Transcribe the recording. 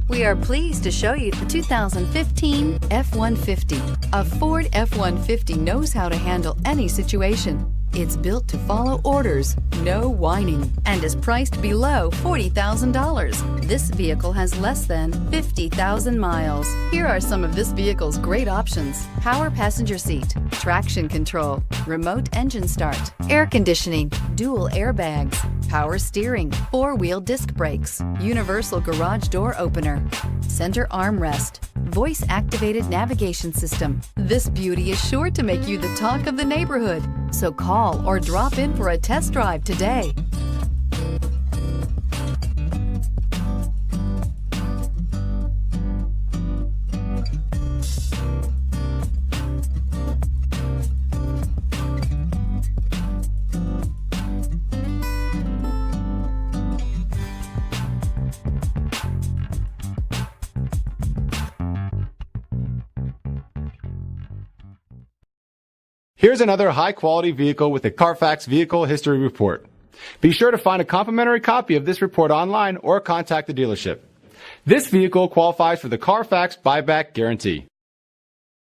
We are pleased to show you the 2015 F-150. A Ford F-150 knows how to handle any situation. It's built to follow orders, no whining, and is priced below $40,000. This vehicle has less than 50,000 miles. Here are some of this vehicle's great options: power passenger seat, traction control, remote engine start, air conditioning, dual airbags, power steering, four-wheel disc brakes, universal garage door opener, center armrest, voice-activated navigation system. This beauty is sure to make you the talk of the neighborhood. So call or drop in for a test drive today. Here's another high-quality vehicle with a Carfax Vehicle History Report. Be sure to find a complimentary copy of this report online or contact the dealership. This vehicle qualifies for the Carfax Buyback Guarantee.